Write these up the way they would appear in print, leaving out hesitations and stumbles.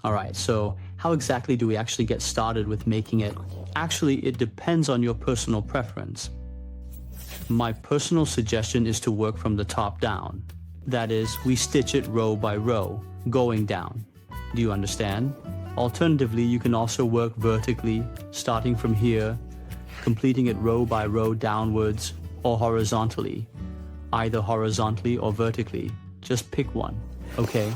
All right, so how exactly do we actually get started with making it? Actually, it depends on your personal preference. My personal suggestion is to work from the top down. That is, we stitch it row by row, going down. Do you understand? Alternatively, you can also work vertically, starting from here, completing it row by row downwards, or horizontally. Either horizontally or vertically. Just pick one, okay?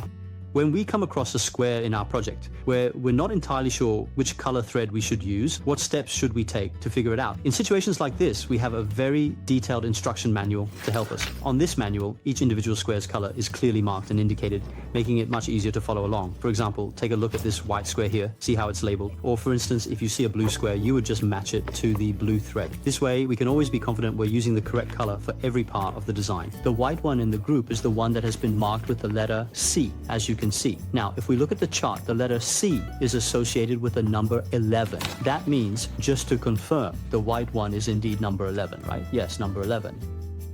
When we come across a square in our project where we're not entirely sure which color thread we should use, what steps should we take to figure it out? In situations like this, we have a very detailed instruction manual to help us. On this manual, each individual square's color is clearly marked and indicated, making it much easier to follow along. For example, take a look at this white square here, see how it's labeled. Or for instance, if you see a blue square, you would just match it to the blue thread. This way, we can always be confident we're using the correct color for every part of the design. The white one in the group is the one that has been marked with the letter C, as you can see. Now, if we look at the chart, the letter C is associated with the number 11. That means, just to confirm, the white one is indeed number 11, right? Yes, number 11.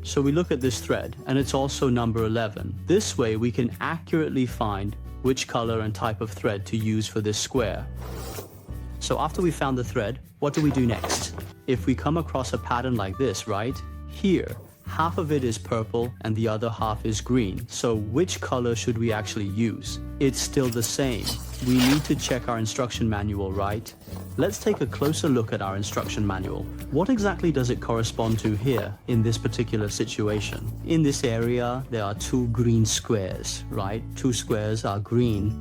So we look at this thread, and it's also number 11. This way, we can accurately find which color and type of thread to use for this square. So after we found the thread, what do we do next? If we come across a pattern like this, right? Here, half of it is purple and the other half is green. So which color should we actually use? It's still the same. We need to check our instruction manual, right? Let's take a closer look at our instruction manual. What exactly does it correspond to here in this particular situation? In this area, there are 2 green squares, right? 2 squares are green,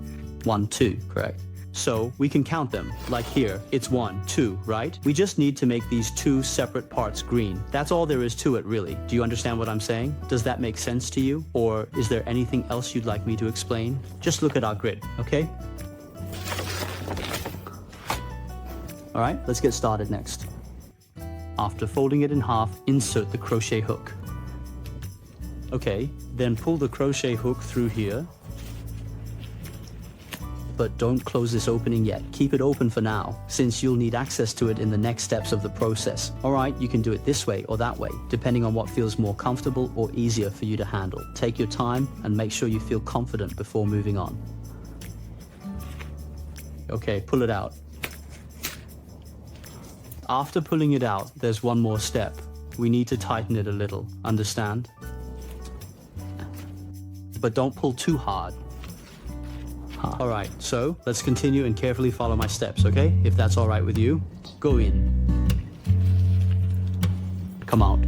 1, 2, correct? So we can count them, like here, it's 1, 2, right? We just need to make these 2 separate parts green. That's all there is to it, really. Do you understand what I'm saying? Does that make sense to you? Or is there anything else you'd like me to explain? Just look at our grid, okay? All right, let's get started next. After folding it in half, insert the crochet hook. Okay, then pull the crochet hook through here. But don't close this opening yet. Keep it open for now, since you'll need access to it in the next steps of the process. Alright, you can do it this way or that way, depending on what feels more comfortable or easier for you to handle. Take your time and make sure you feel confident before moving on. Okay, pull it out. After pulling it out, there's one more step. We need to tighten it a little, understand? But don't pull too hard. Alright, so let's continue and carefully follow my steps, okay? If that's alright with you. Go in. Come out.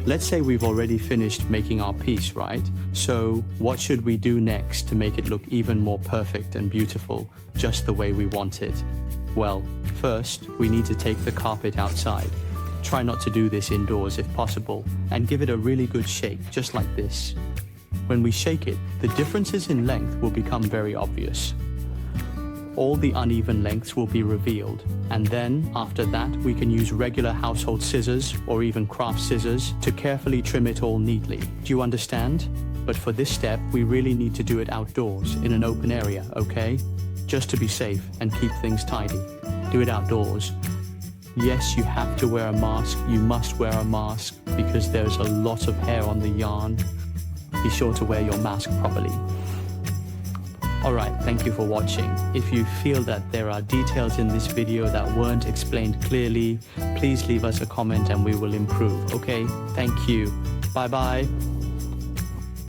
Let's say we've already finished making our piece, right? So what should we do next to make it look even more perfect and beautiful, just the way we want it? Well, first, we need to take the carpet outside. Try not to do this indoors if possible, and give it a really good shake, just like this. When we shake it, the differences in length will become very obvious. All the uneven lengths will be revealed, and then, after that, we can use regular household scissors or even craft scissors to carefully trim it all neatly. Do you understand? But for this step, we really need to do it outdoors, in an open area, okay? Just to be safe and keep things tidy. Do it outdoors. Yes, you have to wear a mask. You must wear a mask because there's a lot of hair on the yarn. Be sure to wear your mask properly. Alright, thank you for watching. If you feel that there are details in this video that weren't explained clearly, please leave us a comment and we will improve, okay? Thank you. Bye bye.